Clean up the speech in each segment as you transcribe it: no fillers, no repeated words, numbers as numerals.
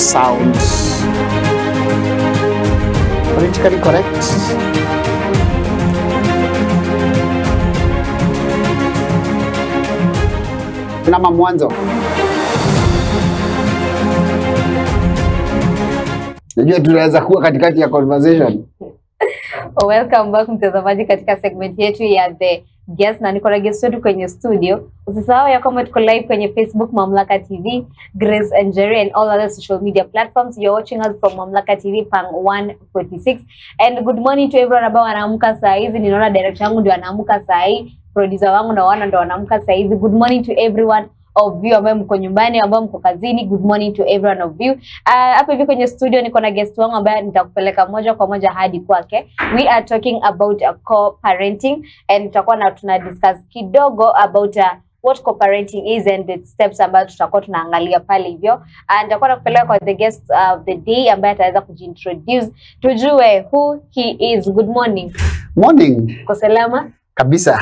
sound politically correct. Nama mwanzo. Najua tunaweza kuwa katikati ya conversation. Welcome back mtazamaji katika segment yetu ya The Guest, na niko na guest wetu kwenye studio. Usisahau ya kwamba tuko live kwenye Facebook Mamlaka TV, Grace and Jerry, and all other social media platforms. You're watching us from Mamlaka TV pang 146. And good morning to everyone ambao wanaamka saa hizi. Ninaona director wangu ndio anaamka saa hii, producer wangu na wana ndio wanaamka saa hizi. Good morning to everyone of you ambao mko nyumbani, ambao mko kazini. Good morning to everyone of you. Hapa hivi kwenye studio niko na guest wangu ambaye nitakupeleka moja kwa moja hadi kwake. We are talking about co-parenting, and tutakuwa na tuna discuss kidogo about what co-parenting is and the steps ambazo tutakuwa tunaangalia pale hivyo. And nitakuwa nakupeleka kwa the guest of the day ambaye ataweza kujintroduce, tujue who he is. Good morning. Morning. Kwa salama? Kabisa.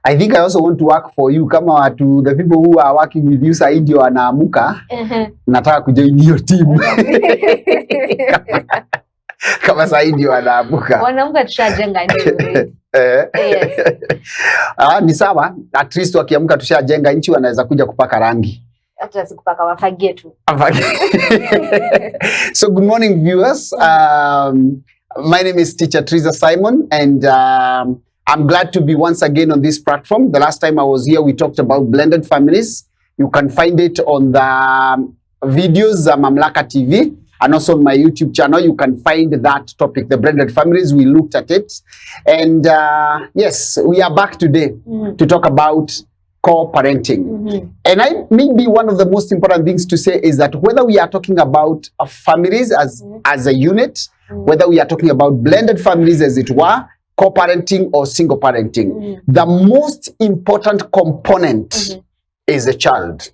I think I also want to work for you kama to the people who are working with you side ndio wanaamuka. Nataka kujoin your team. Kama side ndio wanaamuka. Wanaamuka tushajenga nchi. Yes. Ni sawa, at least wakiamka tushajenga nchi, wanaweza kuja kupaka rangi. Hata sikupaka wafagie tu. So good morning viewers. My name is Teacher Teresa Simon, and I'm glad to be once again on this platform. The last time I was here, we talked about blended families. You can find it on the videos, Mamlaka TV, and also on my YouTube channel. You can find that topic, the blended families. We looked at it. And yes, we are back today to talk about co-parenting. And maybe one of the most important things to say is that whether we are talking about families as a unit, whether we are talking about blended families as it were, co-parenting or single parenting, the most important component is the child.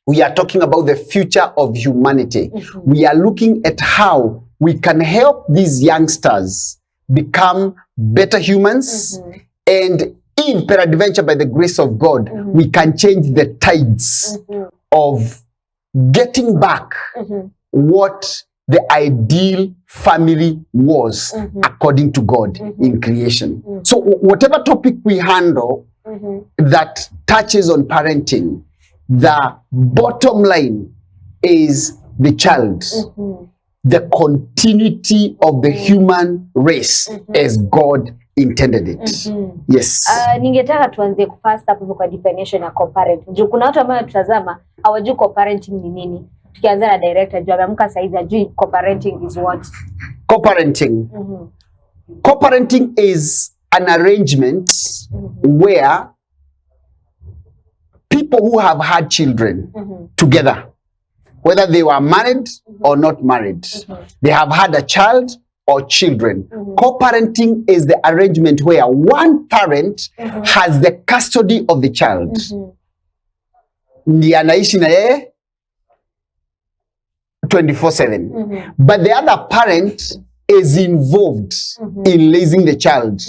We are talking about the future of humanity. We are looking at how we can help these youngsters become better humans, and in peradventure, by the grace of God, we can change the tides of getting back what the ideal family was according to God in creation. So whatever topic we handle that touches on parenting, the bottom line is the child, the continuity of the human race as God intended it. Yes. Ningetaka tuanze first hapo kwa definition ya co-parenting. Juu kuna watu ambao tutazama hawajui co-parenting ni nini. Tukianza na director juu ameamka saizi ajui co-parenting is what? Co-parenting. Co-parenting is an arrangement where people who have had children together, whether they were married or not married, they have had a child or children. Co-parenting is the arrangement where one parent has the custody of the child. Ndiye anaishi na yeye 24/7. But the other parent is involved in raising the child,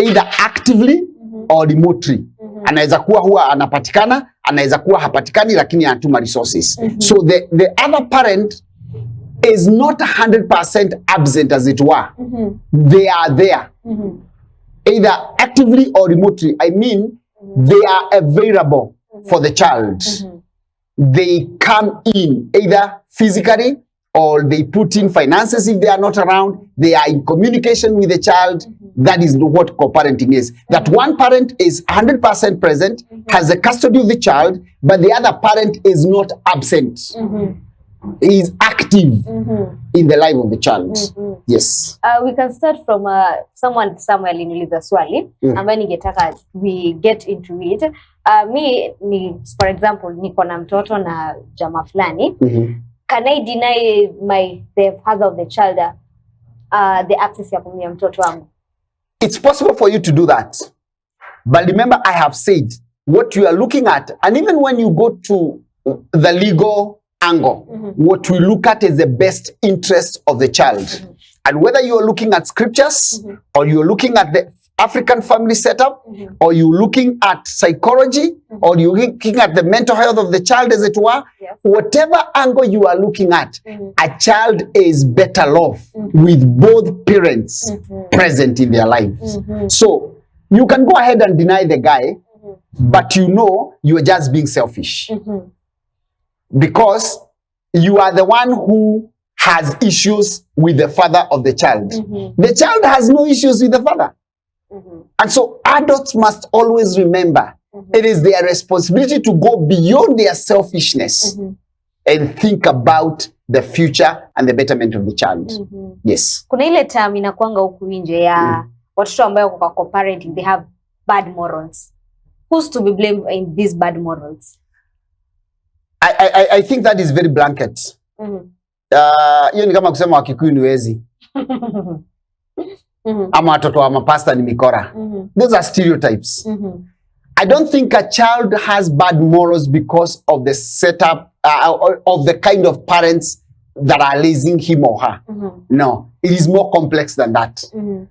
either actively or remotely. Anaweza kuwa huwa anapatikana, anaweza kuwa hapatikani, lakini anatuma resources. So the other parent is not 100% absent, as it were. They are there, either actively or remotely. I mean, they are available for the child. They come in either physically or they put in finances if they are not around. They are in communication with the child. That is what co-parenting is. That one parent is 100% present, has the custody of the child, but the other parent is not absent. He is active in the life of the child. Yes. We can start from someone somewhere aliniuliza swali ambaye ningetaka we get into it. For example, niko na mtoto na jamaa fulani. Can I deny the father of the child the access ya kumia mtoto wangu? It's possible for you to do that. But remember, I have said what you are looking at, and even when you go to the legal angle, what we look at is the best interest of the child. And whether you are looking at scriptures or you're looking at the African family setup, or you're looking at psychology, or you're looking at the mental health of the child, as it were, whatever angle you are looking at, a child is better off with both parents present in their lives. So you can go ahead and deny the guy, but you know you are just being selfish. Because you are the one who has issues with the father of the child. The child has no issues with the father. And so adults must always remember it is their responsibility to go beyond their selfishness and think about the future and the betterment of the child. Yes. Kuna ile term inakuanga huku nje ya watoto ambao kwa co-parenting, they have bad morals. Who's to be blamed in these bad morals? I think that is very blanket. Hiyo ni kama kusema Wakikuyu ni wezi. Ama watoto wa mapasta ni mikora. Those are stereotypes. I don't think a child has bad morals because of the setup of the kind of parents that are raising him or her. No, it is more complex than that.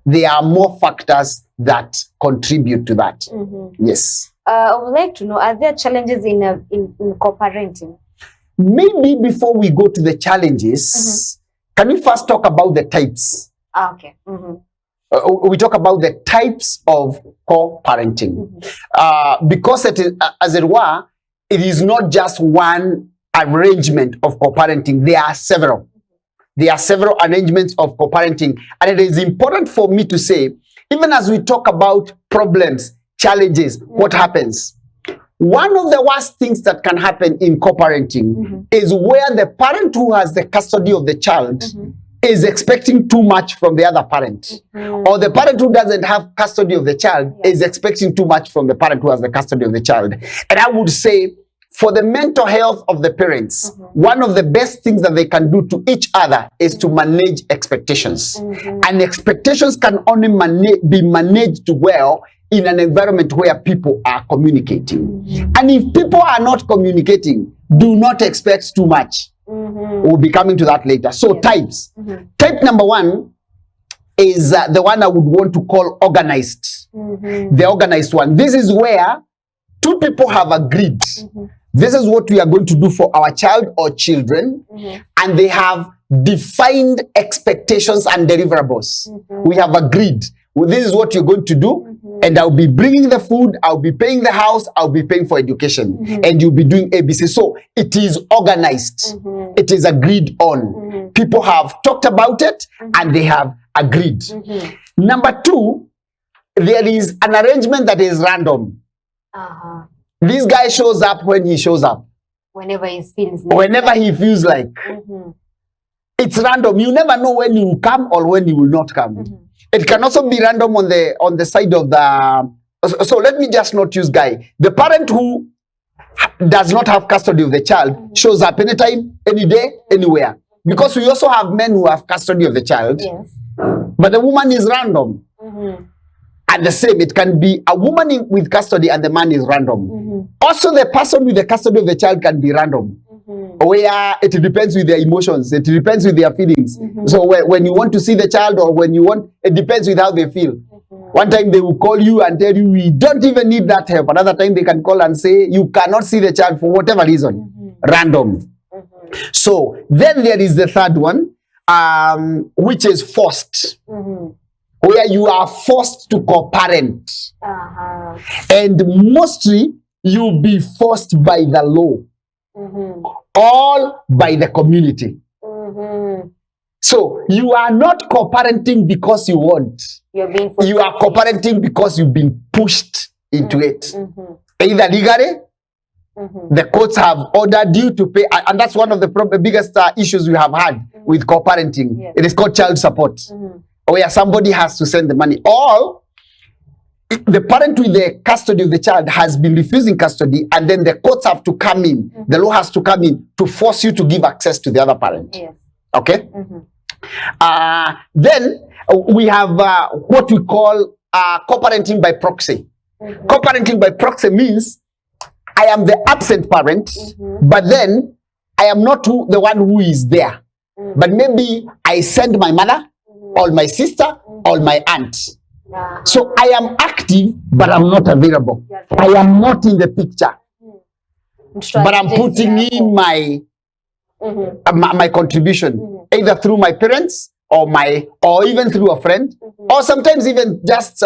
There are more factors that contribute to that. Yes. I would like to know, are there challenges in co-parenting? Maybe before we go to the challenges, can we first talk about the types? Okay. We talk about the types of co-parenting. Because it is, as it were, it is not just one arrangement of co-parenting. There are several. There are several arrangements of co-parenting. And it is important for me to say, even as we talk about problems, challenges, what happens? One of the worst things that can happen in co-parenting is where the parent who has the custody of the child is expecting too much from the other parent. Or the parent who doesn't have custody of the child is expecting too much from the parent who has the custody of the child. And I would say, for the mental health of the parents, one of the best things that they can do to each other is to manage expectations. And expectations can only be managed well in an environment where people are communicating. And if people are not communicating, do not expect too much. We'll be coming to that later. So types. Type number one is the one I would want to call organized. The organized one. This is where two people have agreed. This is what we are going to do for our child or children. And they have defined expectations and deliverables. We have agreed. Well, this is what you're going to do. And I'll be bringing the food, I'll be paying the house, I'll be paying for education. And you'll be doing ABC. So it is organized. It is agreed on. People have talked about it and they have agreed. Number two, there is an arrangement that is random. This guy shows up when he shows up. Whenever he feels like. Whenever he feels like. It's random. You never know when you will come or when you will not come. It can also be random on the side of the... So let me just not use guy. The parent who does not have custody of the child shows up anytime, any day, anywhere. Because we also have men who have custody of the child. Yes. But the woman is random. And the same, it can be a woman with custody and the man is random. Also, the person with the custody of the child can be random. Where it depends with their emotions, it depends with their feelings. So when you want to see the child or when you want, it depends with how they feel. One time they will call you and tell you, we don't even need that help. Another time they can call and say, you cannot see the child for whatever reason. Random. So then there is the third one, which is forced. Where you are forced to co-parent. And mostly you'll be forced by the law. All by the community. So you are not co-parenting because you want. You are co-parenting because you've been pushed into it. Either legally, the courts have ordered you to pay, and that's one of the biggest issues we have had with co-parenting. It is called child support, where somebody has to send the money. Or the parent with the custody of the child has been refusing custody, and then the courts have to come in. The law has to come in to force you to give access to the other parent. Okay? Then we have what we call co-parenting by proxy. Co-parenting by proxy means I am the absent parent, but then I am not the one who is there. But maybe I send my mother, or my sister, or my aunt. So I am active, but I'm not available. I am not in the picture. but I'm putting in my my contribution, either through my parents or even through a friend, or sometimes even just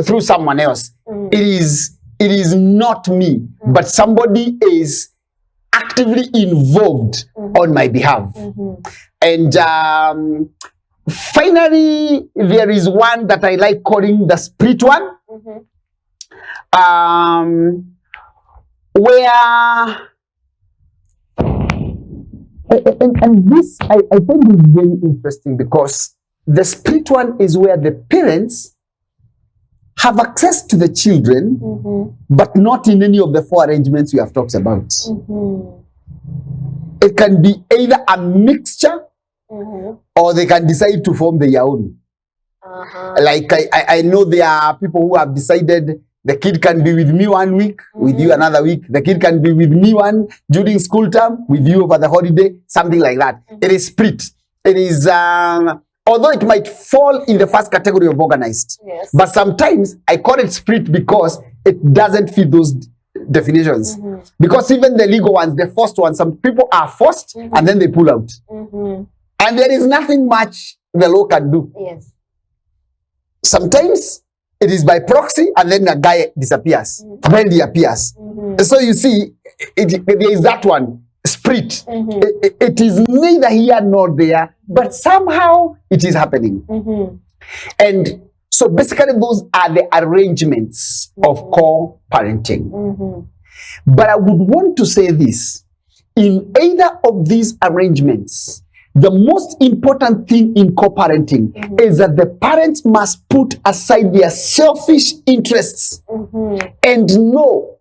through someone else. It is not me, but somebody is actively involved on my behalf. And finally, there is one that I like calling the split one, where and this I think is very interesting, because the split one is where the parents have access to the children, but not in any of the four arrangements we have talked about. It can be either a mixture, or they can decide to form their own. Like I know there are people who have decided the kid can be with me 1 week, with you another week. The kid can be with me during school term, with you over the holiday, something like that. It is split. It is, although it might fall in the first category of organized, but sometimes I call it split because it doesn't fit those definitions. Because even the legal ones, the first ones, some people are forced and then they pull out. And there is nothing much the law can do. Sometimes it is by proxy, and then a guy disappears, then he appears. So you see, there is that one, split. It is neither here nor there, but somehow it is happening. And so basically those are the arrangements of co-parenting. But I would want to say this: in either of these arrangements, the most important thing in co-parenting is that the parents must put aside their selfish interests and know,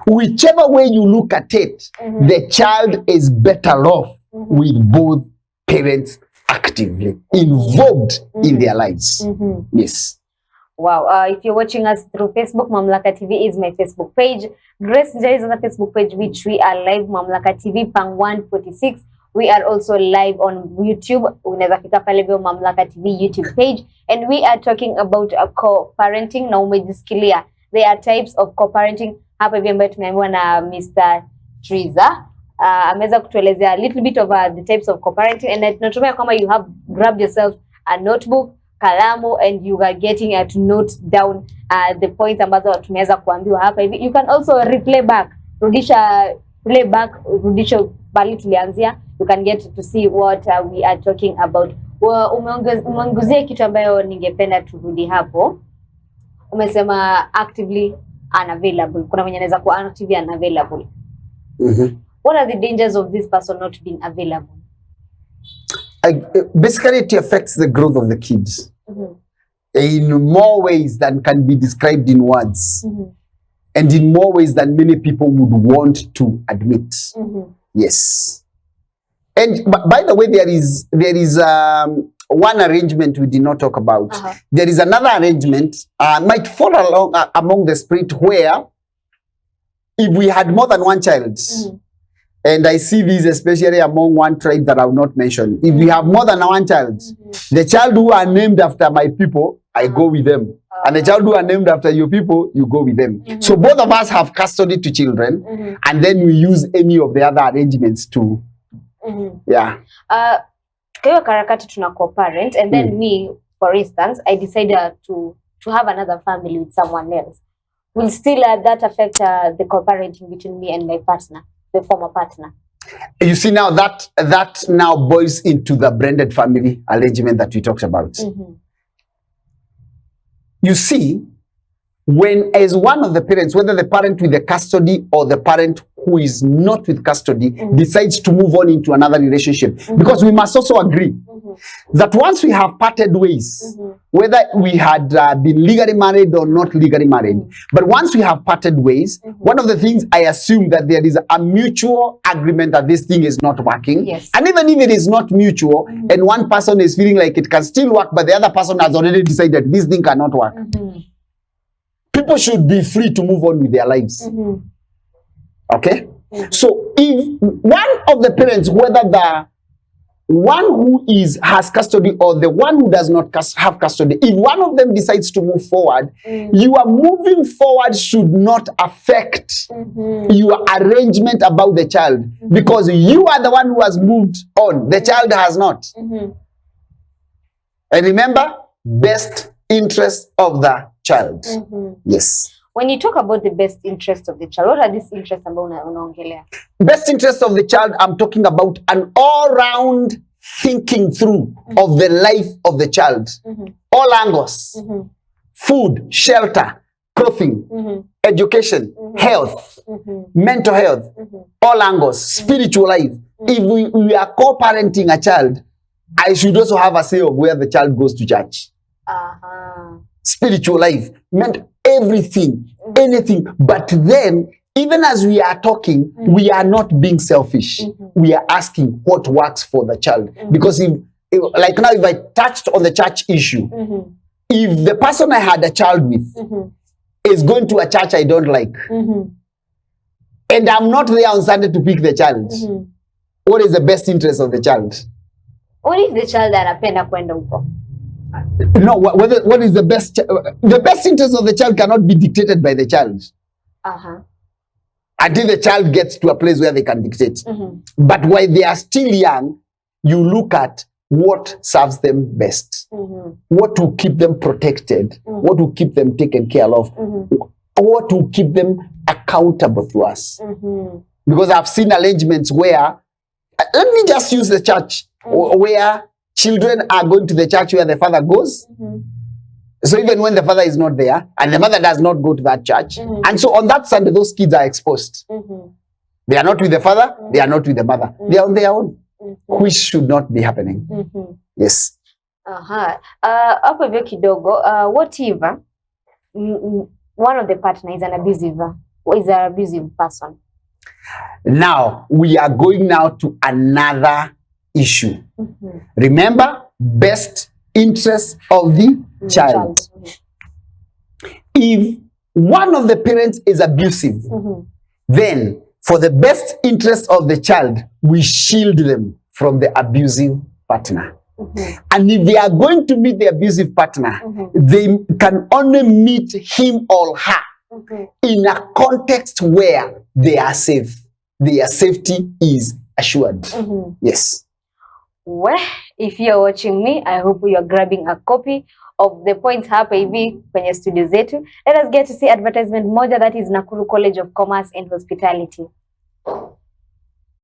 whichever way you look at it, the child is better off with both parents actively involved in their lives. Yes. Wow. If you're watching us through Facebook, Mamlaka TV is my Facebook page. Grace Njai is on the Facebook page, which we are live, Mamlaka TV, Pang 146. We are also live on YouTube. Unaweza fika pale vyo Mamlaka TV YouTube page. And we are talking about co-parenting. Na umejisikilia. There are types of co-parenting. Hapa hivi ambayo tumeambiwa na Mr. Triza. Ameweza kutuelezea a little bit of the types of co-parenting. And natumai kama you have grabbed yourself a notebook, kalamu, and you are getting to note down the points ambazo tumeweza kuambiwa hapa hivi. You can also replay back. Rudisha bali tulianzia. You can get to see what we are talking about. Umeongezea kitu ambayo ningependa turudi hapo. Umesema actively unavailable. Kuna mwenye anaweza kuwa actively unavailable. What are the dangers of this person not being available? Basically, it affects the growth of the kids in more ways than can be described in words, and in more ways than many people would want to admit. Yes. And by the way, there is one arrangement we did not talk about. There is another arrangement, might fall along among the spirit, where if we had more than one child, and I see this especially among one tribe that I will not mention. If we have more than one child, the child who are named after my people, I go with them. And the child who are named after your people, you go with them. So both of us have custody to children, and then we use any of the other arrangements to, yeah. Tukiwa karakati tuna co-parent, and then me, for instance, I decided to have another family with someone else. Will still that affect the co-parenting between me and my partner, the former partner? You see, now that now boils into the blended family arrangement that we talked about. You see, when as one of the parents, whether the parent with the custody or the parent who is not with custody, decides to move on into another relationship, because we must also agree that once we have parted ways, whether we had been legally married or not legally married, but once we have parted ways, one of the things I assume that there is a mutual agreement that this thing is not working. And even if it is not mutual, and one person is feeling like it can still work, but the other person has already decided this thing cannot work, people should be free to move on with their lives. Okay? So if one of the parents, whether one who has custody or the one who does not have custody, if one of them decides to move forward, your moving forward should not affect your arrangement about the child, because you are the one who has moved on. The child has not. And remember, best interest of the child. Yes. When you talk about the best interest of the child, what are these interests about unaongelea? Best interest of the child, I'm talking about an all-round thinking through of the life of the child. All angles. Food, shelter, clothing, education, health, mental health, all angles, spiritual life. If we are co-parenting a child, I should also have a say of where the child goes to church. Spiritual life, meant everything, anything. But then, even as we are talking, we are not being selfish. We are asking what works for the child. Because like now, if I touched on the church issue, if the person I had a child with is going to a church I don't like, and I'm not there on Sunday to pick the child, what is the best interest of the child? What if the child anapenda kwenda huko? No, what is the best? The best interest of the child cannot be dictated by the child. Until the child gets to a place where they can dictate. But while they are still young, you look at what serves them best, what will keep them protected, what will keep them taken care of, what will keep them accountable to us. Because I've seen arrangements where, let me just use the church, where children are going to the church where the father goes. So even when the father is not there, and the mother does not go to that church, and so on that Sunday, those kids are exposed. They are not with the father, they are not with the mother. They are on their own, which should not be happening. Yes. Hapo hivyo kidogo, what if one of the partner is an abusive person? Now, we are going now to another issue. Remember, best interest of the child. If one of the parents is abusive, then for the best interest of the child, we shield them from the abusive partner. And if they are going to meet the abusive partner, they can only meet him or her in a context where they are safe. Their safety is assured. Yes. Well, if you're watching me, I hope you're grabbing a copy of the points hapa hivi kwenye studio zetu. Let us get to see advertisement moja, that is Nakuru College of Commerce and Hospitality.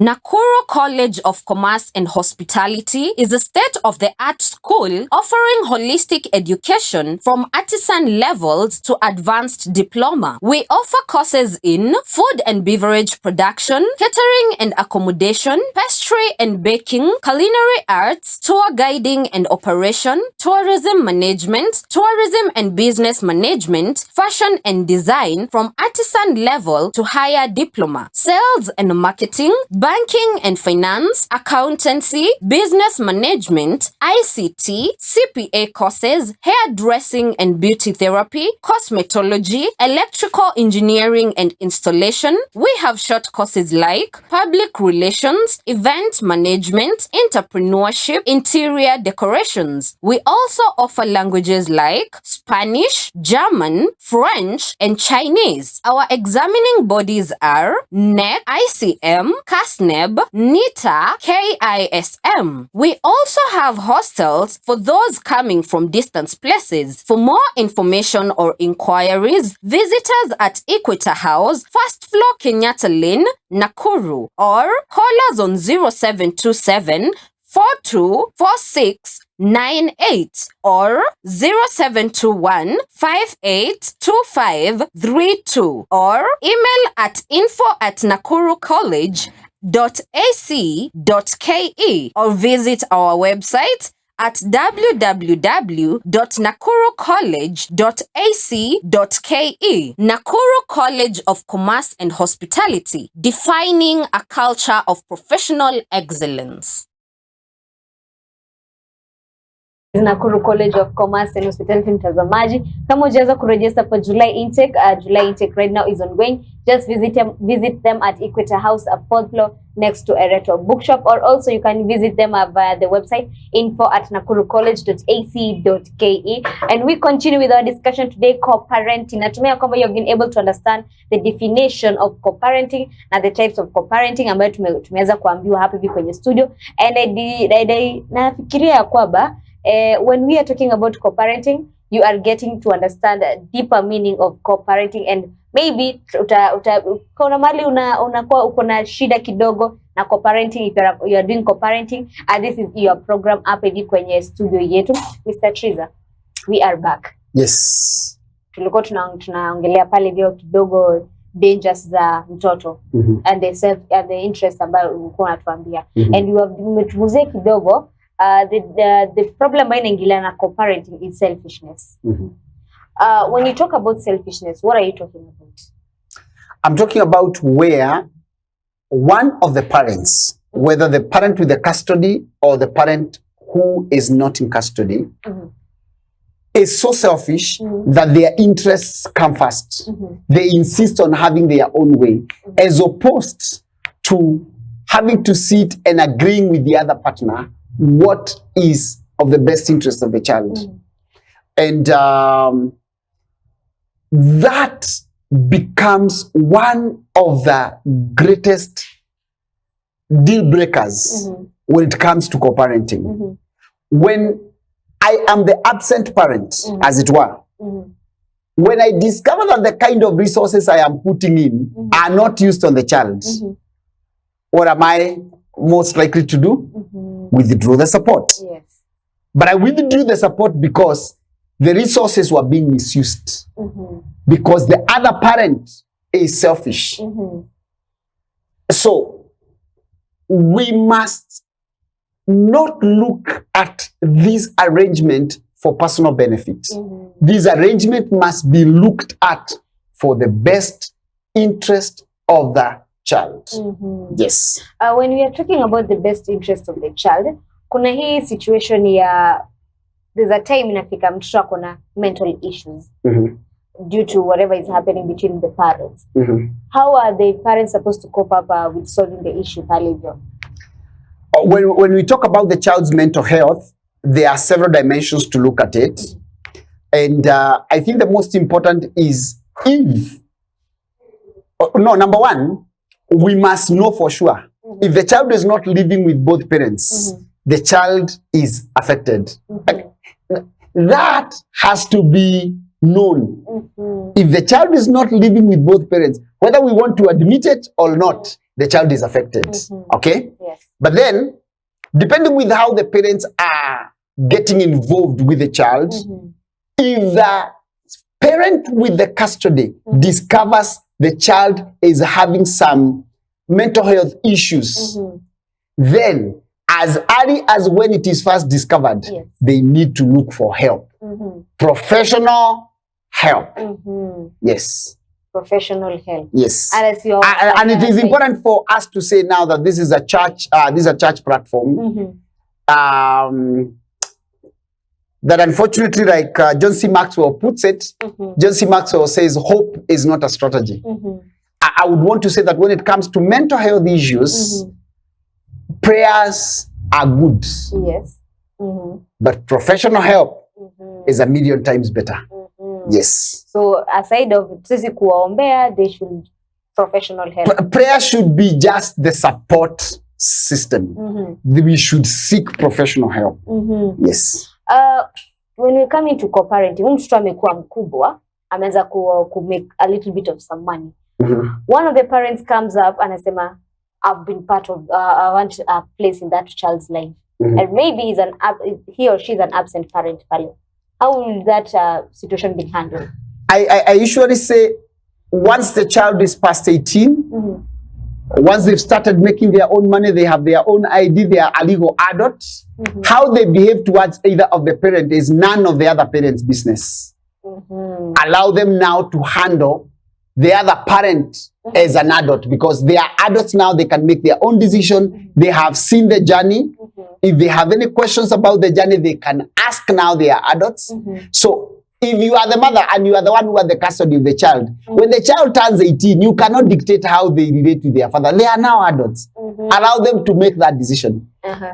Nakuru College of Commerce and Hospitality is a state-of-the-art school offering holistic education from artisan levels to advanced diploma. We offer courses in food and beverage production, catering and accommodation, pastry and baking, culinary arts, tour guiding and operation, tourism management, tourism and business management, fashion and design from artisan level to higher diploma, sales and marketing, banking and finance, accountancy, business management, ICT, CPA courses, hairdressing and beauty therapy, cosmetology, electrical engineering and installation. We have short courses like public relations, event management, entrepreneurship, interior decorations. We also offer languages like Spanish, German, French, and Chinese. Our examining bodies are NEC, ICM, CASNEB, NITA, KISM. We also have hostels for those coming from distant places. For more information or inquiries, visit us at Equator House, first floor Kenyatta Lane, Nakuru, or call us on 0727 424698 or 0721 582532 or email at info@nakurucollege.ac.ke or visit our website at www.nakurucollege.ac.ke. Nakuru College of Commerce and Hospitality, defining a culture of professional excellence. Nakuru College of Commerce and Hospitality. Mtazamaji, kama hujaweza kuregister for July intake right now is ongoing. just visit them at Equator House, a 4th floor next to Ereto Bookshop, or also you can visit them via the website info@nakurucollege.ac.ke. And we continue with our discussion today, co-parenting. Natumia kwamba you have been able to understand the definition of co-parenting and the types of co-parenting ambayo tumeweza kuambiwa hapa hivi kwenye studio. And nafikiria kwamba when we are talking about co-parenting, you are getting to understand a deeper meaning of co-parenting, and maybe kuna mali unakuwa uko na shida kidogo na co-parenting. If you are doing co-parenting, and this is your program hapa hivi kwenye studio yetu. Mr. Triza, we are back. Yes. Tulikuwa tunaongelea pale vile kidogo dangers za mtoto and the interest ambayo ulikuwa unatuambia, and you have umetuzia kidogo the problem ambayo inaingilia na co-parenting is selfishness. When you talk about selfishness, what are you talking about? I'm talking about where one of the parents, whether the parent with the custody or the parent who is not in custody, is so selfish that their interests come first. They insist on having their own way, as opposed to having to sit and agreeing with the other partner what is of the best interest of the child. And that becomes one of the greatest deal breakers when it comes to co-parenting. When I am the absent parent, as it were, when I discover that the kind of resources I am putting in are not used on the child, what am I most likely to do? Withdraw the support. Yes. But I withdrew the support because the resources were being misused. Because the other parent is selfish. So we must not look at this arrangement for personal benefit. This arrangement must be looked at for the best interest of the child. Yes. When we are talking about the best interest of the child, kuna hii situation ya there's a time inafika mtoto akona mental issues due to whatever is happening between the parents. How are the parents supposed to cope up with solving the issue pale hivyo? When we talk about the child's mental health, there are several dimensions to look at it. And I think the most important is number one, we must know for sure if the child is not living with both parents, the child is affected. That has to be known. If the child is not living with both parents, whether we want to admit it or not, the child is affected. Okay? Yes. But then, depending with how the parents are getting involved with the child, if the parent with the custody discovers the child is having some mental health issues, then as early as when it is first discovered, they need to look for help. Professional help. Yes. Professional help. Yes. And it is important for us to say now that this is a church, platform. That unfortunately, like John C. Maxwell puts it, John C. Maxwell says hope is not a strategy. I would want to say that when it comes to mental health issues, prayers are good. Yes. But professional help is a million times better. Yes. So aside of sisi kuwaombea, they should professional help. Prayer should be just the support system. We should seek professional help. Yes. When we come into co-parenting, mtoto amekuwa mkubwa, ameanza ku make a little bit of some money. One of the parents comes up and anasema, I've been part of, I want a place in that child's life. And maybe he or she is an absent parent. How will that situation be handled? I usually say once the child is past 18, once they've started making their own money, they have their own ID, they are a legal adults, how they behave towards either of the parent is none of the other parent's business. Allow them now to handle the other parent as an adult, because they are adults now, they can make their own decision. They have seen the journey. If they have any questions about the journey, they can ask now, they are adults. So if you are the mother and you are the one who has the custody of the child, when the child turns 18, you cannot dictate how they relate to their father. They are now adults. Allow them to make that decision.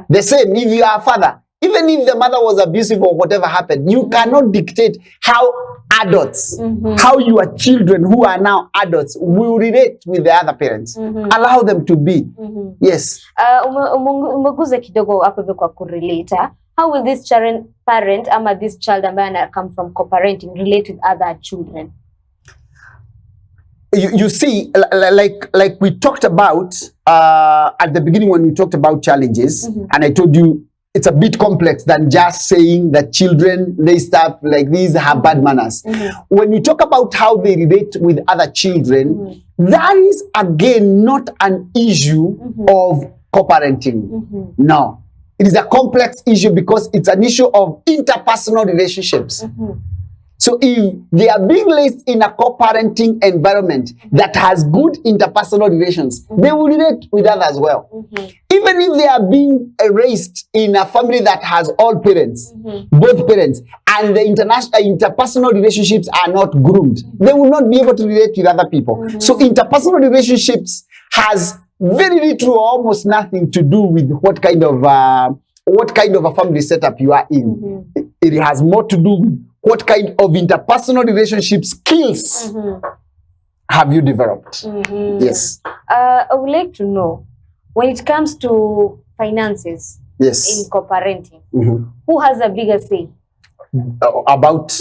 The same, if you are a father, even if the mother was abusive or whatever happened, you cannot dictate how adults, how your children who are now adults will relate with the other parents. Allow them to be. Yes. Umeguza kidogo hapo hivyo kwa kurelate. How will this parent ama this child ambaye come from co-parenting relate with other children? You see, like we talked about at the beginning when we talked about challenges, and I told you it's a bit complex than just saying that children raised up like these have bad manners. When you talk about how they relate with other children, that is again not an issue of co-parenting. No, it is a complex issue because it's an issue of interpersonal relationships. So if they are being raised in a co-parenting environment that has good interpersonal relations, they will relate with others well. Even if they are being raised in a family that has all parents, both parents, and the interpersonal relationships are not groomed, they will not be able to relate with other people. So interpersonal relationships has very little or almost nothing to do with what kind of a family setup you are in. It has more to do with what kind of interpersonal relationship skills have you developed. Yes. I would like to know, when it comes to finances in co-parenting, who has a bigger say about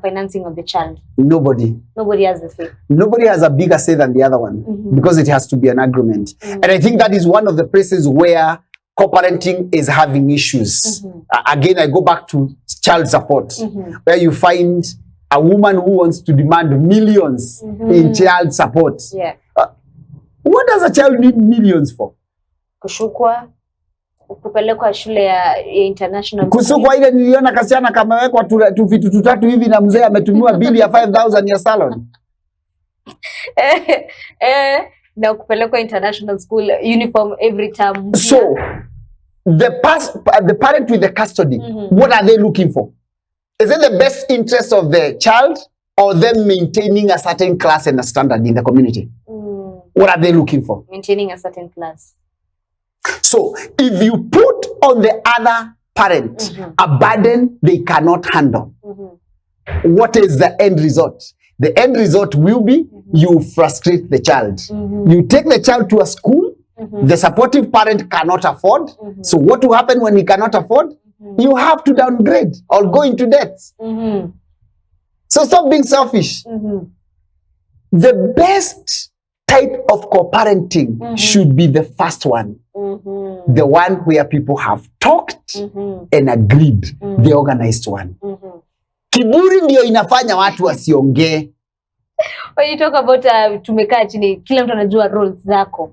financing of the child? Nobody. Nobody has a say. Nobody has a bigger say than the other one because it has to be an agreement. And I think that is one of the places where co-parenting is having issues. Again, I go back to child support, where you find a woman who wants to demand millions in child support. What does a child need millions for? Kushukwa, kupelekwa shule ya international. Kusukwa ile niliona kasichana kamewekwa tu vitu tutatu hivi na mzee ametumiwa bili ya 5,000 ya salon. Na kupelekwa international school uniform every term. So the parent with the custody, what are they looking for? Is it the best interest of the child or them maintaining a certain class and a standard in the community? What are they looking for? Maintaining a certain class. So if you put on the other parent a burden they cannot handle, what is the end result? The end result will be you frustrate the child. You take the child to a school the supportive parent cannot afford. So what will happen when he cannot afford? You have to downgrade or go into debt. So stop being selfish. The best type of co-parenting should be the first one. The one where people have talked and agreed, the organized one. Kiburi ndio inafanya watu wasiongee. When you talk about tumekaa chini, kila mtu anajua roles zako.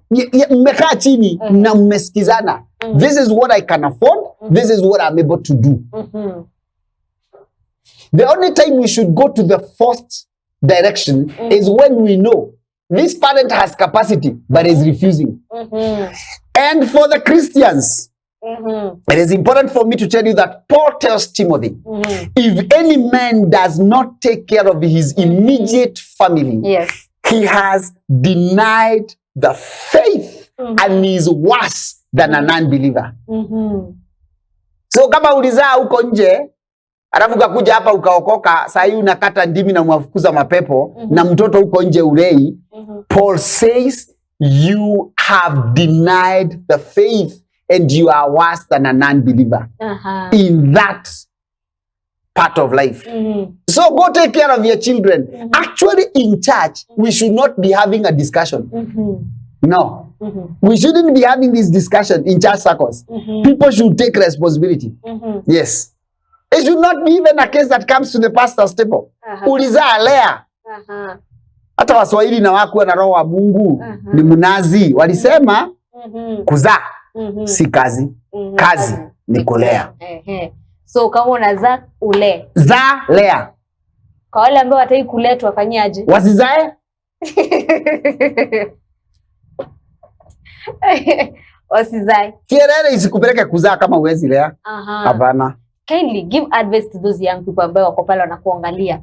Mmekaa chini na mmesikizana. This is what I can afford. This is what I'm able to do. The only time we should go to the first direction is when we know this parent has capacity but is refusing. And for the Christians, it is important for me to tell you that Paul tells Timothy, if any man does not take care of his immediate family, he has denied the faith and is worse than a non-believer. So kama ulizaa huko nje, alafu ukakuja hapa ukaokoka, saa hii unakata ndimi na mwafukuza mapepo na mtoto huko nje ulei, Paul says you have denied the faith and you are worse than a non-believer in that part of life. So go take care of your children. Actually, in church, we should not be having a discussion. No. We shouldn't be having this discussion in church circles. People should take responsibility. Yes. It should not be even a case that comes to the pastor's table. Ulizaa lea. Hata Waswahili na wakuwa na roho wa Mungu ni mnazi. Walisema kuzaa si kazi. Kazi ni kulea. So kama unazaa ule. Zaa lea. Kwa wale ambao wataki kulea tuwafanyaje? Wasizae? Wasizae. Kierere isikupeleke kuzaa kama uwezi lea. Hapana. kindly give advice to those young people ambao wako pale wanakuangalia.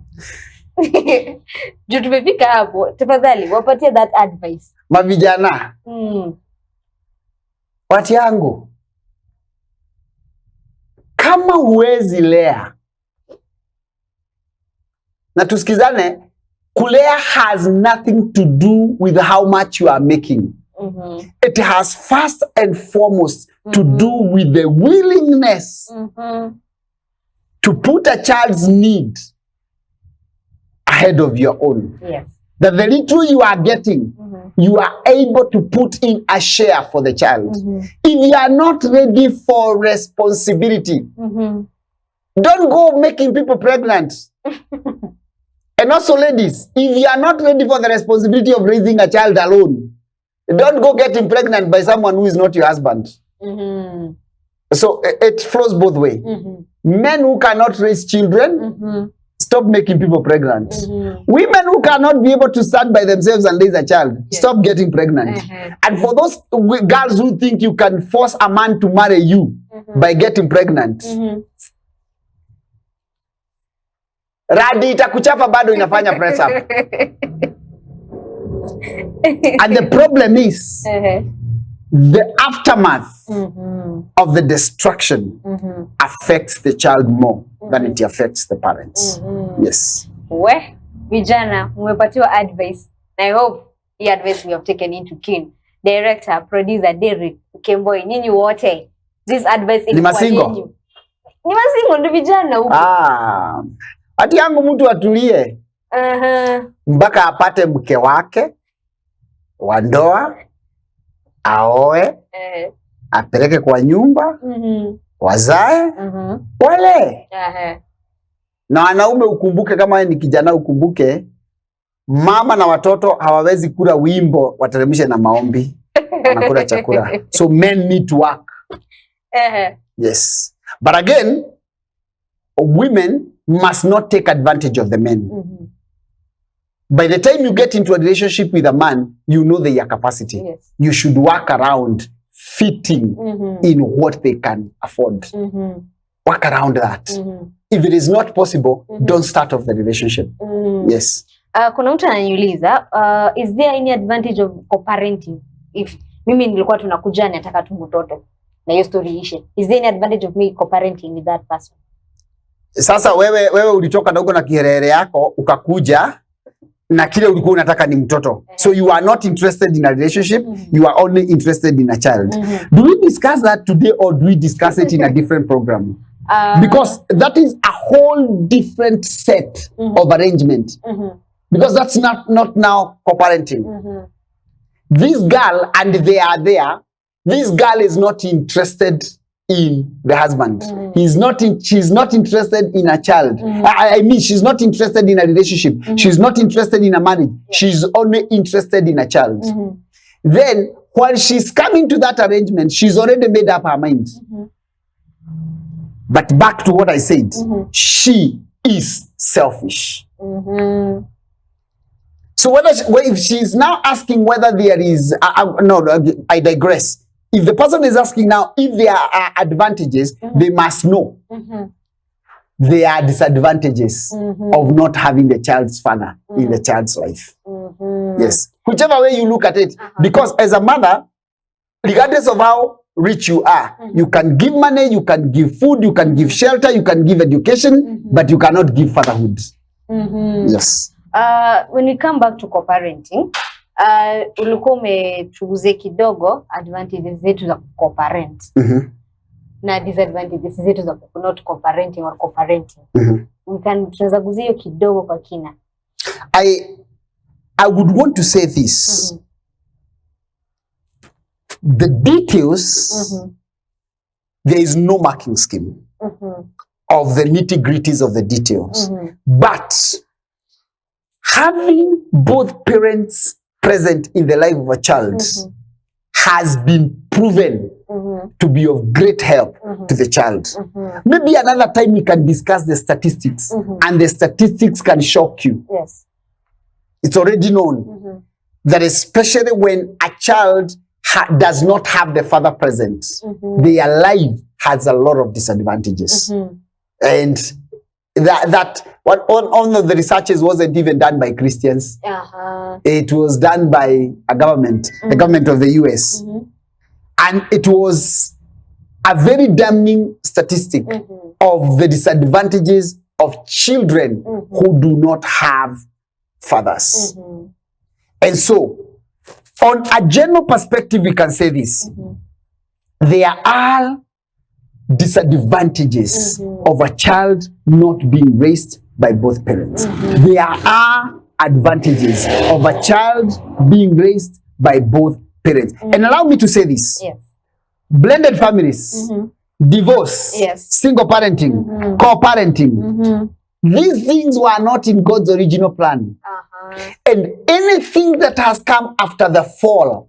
Juu tumefika hapo, tafadhali wapatie that advice. Mavijana. Watu yangu. Kama huwezi lea. Na tusikizane, kulea has nothing to do with how much you are making. It has first and foremost to do with the willingness to put a child's need ahead of your own. Yes. That the little you are getting, you are able to put in a share for the child. If you are not ready for responsibility, don't go making people pregnant. And also ladies, if you are not ready for the responsibility of raising a child alone, don't go getting pregnant by someone who is not your husband. So it flows both ways. Men who cannot raise children, stop making people pregnant. Women who cannot be able to stand by themselves and raise a child, stop getting pregnant. And for those girls who think you can force a man to marry you by getting pregnant, radi itakuchapa bado inafanya press up. And the problem is the aftermath of the destruction affects the child more than it affects the parents. Yes. We, vijana, mmepatiwa advice. I hope the advice we have taken into kin. Director, producer, Derek, Kemboi, nyinyi wote. This advice ni masingo. Ni masingo ndo vijana huko. Ati yangu mtu atulie. Mpaka apate mke wake wa ndoa, aoe, apeleke kwa nyumba, wazae, wale. Na wanaume ukumbuke, kama ni kijana ukumbuke, mama na watoto hawawezi kula wimbo wateremshe na maombi. Wanakula chakula. So men need to work. Yes. But again, women must not take advantage of the men. By the time you get into a relationship with a man, you know their capacity. Yes. You should work around fitting in what they can afford. Work around that. If it is not possible, don't start off the relationship. Yes. Kuna mtu ananiuliza, is there any advantage of co-parenting? If mimi nilikuwa tunakuja nataka tu mtoto na hiyo story ishe. Is there any advantage of me co-parenting with that person? Sasa wewe ulitoka na uko na kiherehere yako ukakuja na kile ulikuwa unataka ni mtoto. So you are not interested in a relationship, you are only interested in a child. Do we discuss that today or do we discuss it in a different program? Because that is a whole different set of arrangement. Because that's not now co-parenting. This girl, and they are there, this girl is not interested in the husband. She's not interested in a child. I mean, she's not interested in a relationship. She's not interested in a marriage. She's only interested in a child. Then, while she's coming to that arrangement, she's already made up her mind. But back to what I said, she is selfish. So if she's now asking whether there is, I digress. If the person is asking now if there are advantages, they must know there are disadvantages of not having the child's father in the child's life. Yes. Whichever way you look at it, because as a mother, regardless of how rich you are, you can give money, you can give food, you can give shelter, you can give education, but you cannot give fatherhood. Yes. When we come back to co-parenting, ulikuwa umechuguze kidogo advantages zetu za co-parent na disadvantages zetu za not co-parenting or co-parenting. Tunaweza guzia hiyo kidogo kwa kina. I would want to say this. The details, there is no marking scheme of the nitty-gritties of the details. But having both parents present in the life of a child has been proven to be of great help to the child. Maybe another time we can discuss the statistics, and the statistics can shock you. Yes. It's already known that especially when a child does not have the father present, their life has a lot of disadvantages. And one of the researches wasn't even done by Christians. It was done by a government, the government of the US. And it was a very damning statistic of the disadvantages of children who do not have fathers. And so, on a general perspective, we can say this. There are disadvantages of a child not being raised by both parents. There are advantages of a child being raised by both parents. And allow me to say this. Yes. Blended families, divorce, single parenting, co-parenting, these things were not in God's original plan. And anything that has come after the fall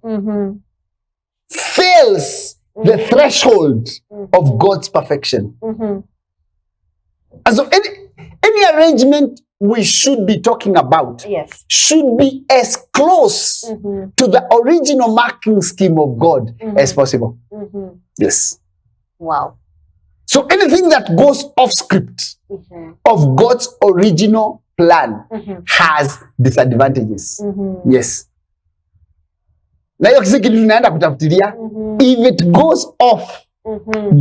fails the threshold of God's perfection. And so any arrangement we should be talking about should be as close to the original marking scheme of God as possible. Yes. Wow. So anything that goes off script of God's original plan has disadvantages. Yes. Na hiyo kisi kitu tunaenda kutafutilia, if it goes off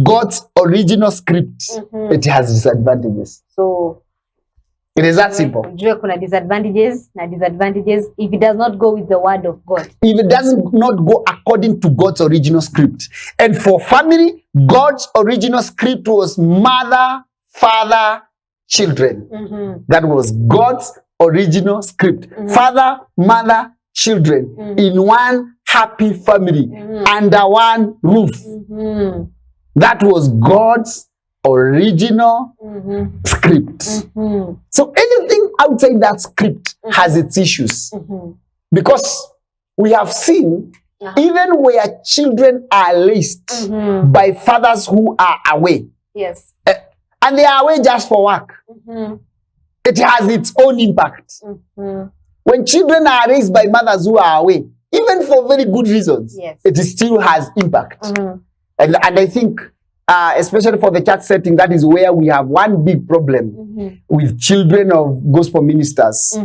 God's original script, it has disadvantages. So it is that simple. Jua kuna disadvantages na disadvantages if it does not go with the word of God. If it does not go according to God's original script. And for family, God's original script was mother, father, children. That was God's original script. Father, mother, children in one happy family under one roof. That was God's original script. So anything outside that script has its issues. Because we have seen even where children are raised by fathers who are away. Yes. And they are away just for work. It has its own impact. When children are raised by mothers who are away, even for very good reasons, it still has impact. And I think, especially for the church setting, that is where we have one big problem with children of gospel ministers.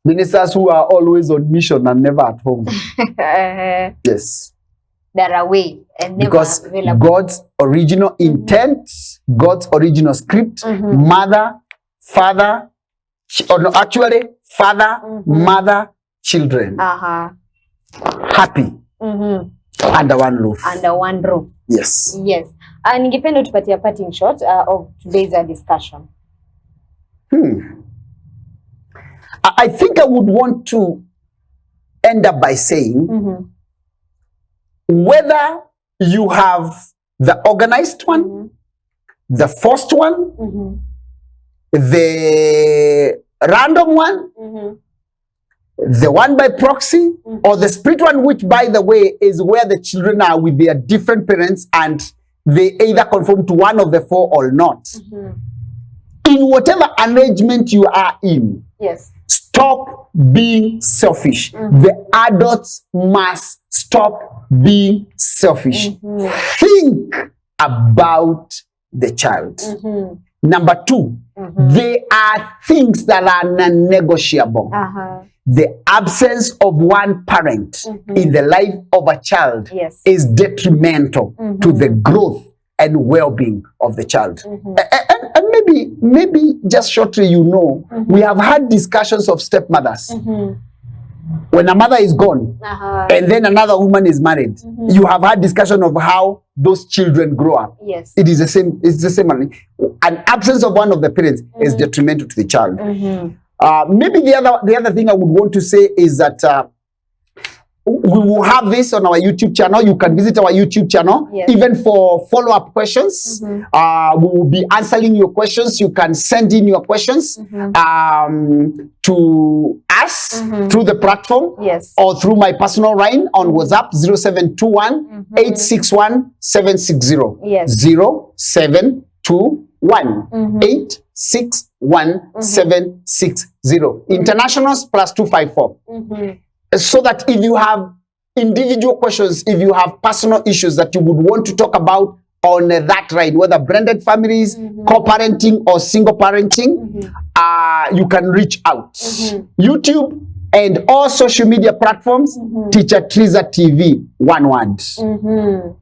Ministers who are always on mission and never at home. Yes. They're away and never because available. God's original intent, God's original script, mother, father, or no, actually, father, mother, children. Happy. Under one roof. Under one roof. Yes. Yes. Ningependa tupatie parting shot of today's discussion. I think I would want to end up by saying whether you have the organized one, the forced one, the random one, the one by proxy, or the spirit one, which, by the way, is where the children are with their different parents and they either conform to one of the four or not. In whatever arrangement you are in, stop being selfish. The adults must stop being selfish. Think about the child. Number two, there are things that are non-negotiable. The absence of one parent in the life of a child is detrimental to the growth and well-being of the child. And maybe just shortly, you know, we have had discussions of stepmothers. When a mother is gone and then another woman is married, you have had discussion of how those children grow up. It is the same. It's the same. An absence of one of the parents is detrimental to the child. Maybe the other thing I would want to say is that we will have this on our YouTube channel. You can visit our YouTube channel, even for follow-up questions. We will be answering your questions. You can send in your questions to us through the platform or through my personal line on WhatsApp 0721 861 760. 0721 861 760. Internationals +254. So that if you have individual questions, if you have personal issues that you would want to talk about on that ride, whether blended families, co-parenting or single parenting, you can reach out. YouTube and all social media platforms, Teacher Triza TV, one word.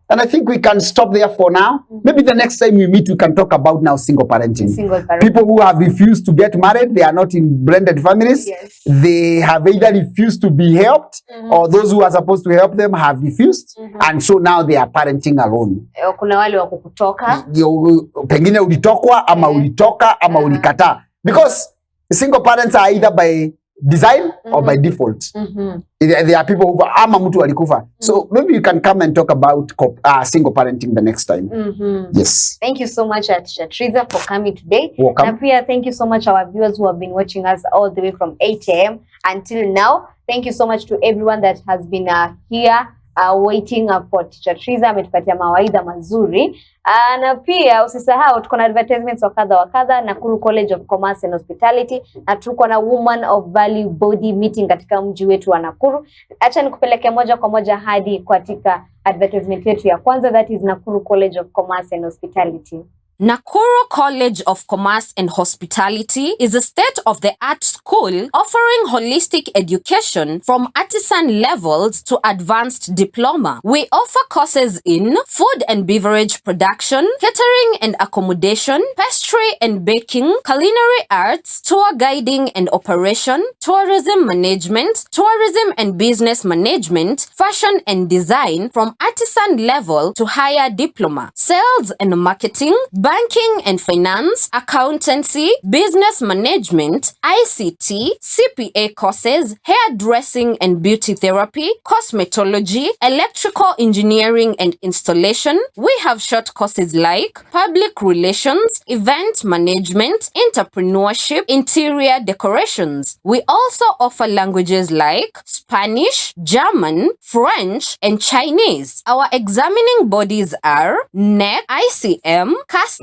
And I think we can stop there for now. Maybe the next time we meet, we can talk about now single parenting. People who have refused to get married, they are not in blended families. Yes. They have either refused to be helped, or those who are supposed to help them have refused. And so now they are parenting alone. Kuna wale wa kukutoka. Pengine ulitokwa, ama ulitoka, ama ulikata. Because single parents are either by design or by default. There are people who ama mtu alikufa. So maybe you can come and talk about single parenting the next time. Yes. Thank you so much, Triza, for coming today. Welcome. And Pia, thank you so much our viewers who have been watching us all the way from 8 a.m. until now. Thank you so much to everyone that has been here waiting for Teacher Triza. Ametupatia mawaidha mazuri. Na pia usisahau tuko na advertisements wa kadha Nakuru College of Commerce and Hospitality, na tuko na Woman of Value Body meeting katika mji wetu wa Nakuru. Acha nikupeleke moja kwa moja hadi katika advertisement yetu ya kwanza, that is Nakuru College of Commerce and Hospitality. Nakuru College of Commerce and Hospitality is a state-of-the-art school offering holistic education from artisan levels to advanced diploma. We offer courses in food and beverage production, catering and accommodation, pastry and baking, culinary arts, tour guiding and operation, tourism management, tourism and business management, fashion and design from artisan level to higher diploma, sales and marketing, banking and finance, accountancy, business management, ICT, CPA courses, hairdressing and beauty therapy, cosmetology, electrical engineering and installation. We have short courses like public relations, event management, entrepreneurship, interior decorations. We also offer languages like Spanish, German, French, and Chinese. Our examining bodies are NEC, ICM, CASNEB,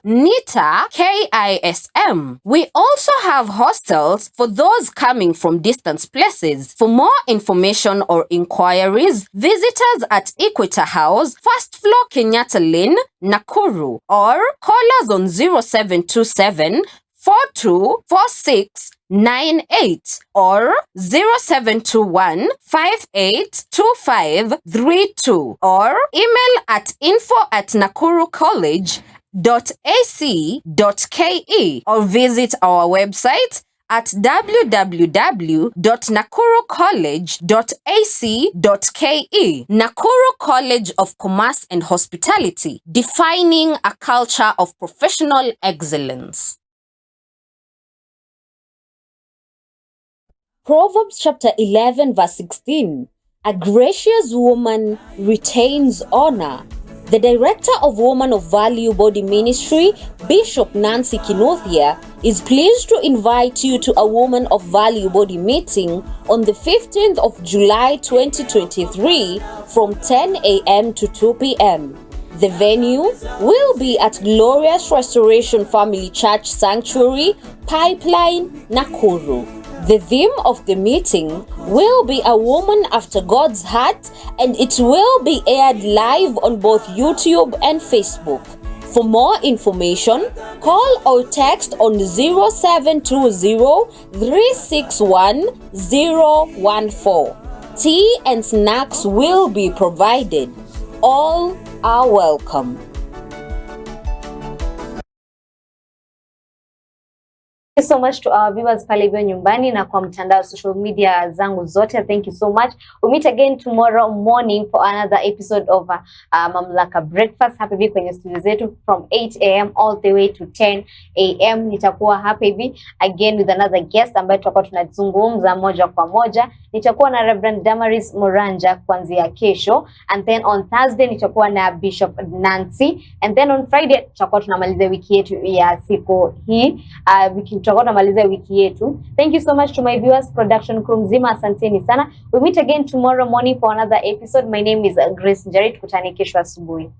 NITA, KISM. We also have hostels for those coming from distant places. For more information or inquiries, visit us at Equator House, first floor Kenyatta Lane, Nakuru, or call us on 0727 424698 or 0721 582532 or email at info@nakurucollege.ac.ke or visit our website at www.nakurucollege.ac.ke. Nakuru College of Commerce and Hospitality, defining a culture of professional excellence. Proverbs chapter 11 verse 16. A gracious woman retains honor. The director of Woman of Value Body Ministry, Bishop Nancy Kinothia, is pleased to invite you to a Woman of Value Body meeting on the 15th of July 2023 from 10 a.m. to 2 p.m. The venue will be at Glorious Restoration Family Church Sanctuary, Pipeline, Nakuru. The theme of the meeting will be a woman after God's heart, and it will be aired live on both YouTube and Facebook. For more information, call or text on 0720 361 014. Tea and snacks will be provided. All are welcome. Thank you so much to our viewers pale hivyo nyumbani na kwa mtandao social media zangu zote. Thank you so much. We'll meet again tomorrow morning for another episode of Mamlaka Breakfast hapa hivi kwenye studio zetu from 8 a.m. all the way to 10 a.m. Nitakuwa hapa hivi again with another guest ambaye tutakuwa tunazungumza moja kwa moja. Nitakuwa na Reverend Damaris Moranja kuanzia kesho, and then on Thursday nitakuwa na Bishop Nancy, and then on Friday tutakuwa tunamaliza wiki yetu ya siku hii. Tutakuwa tunamaliza wiki yetu. Thank you so much to my viewers, production crew mzima, asanteni sana. We'll meet again tomorrow morning for another episode. My name is Grace Njeri, tukutane kesho asubuhi.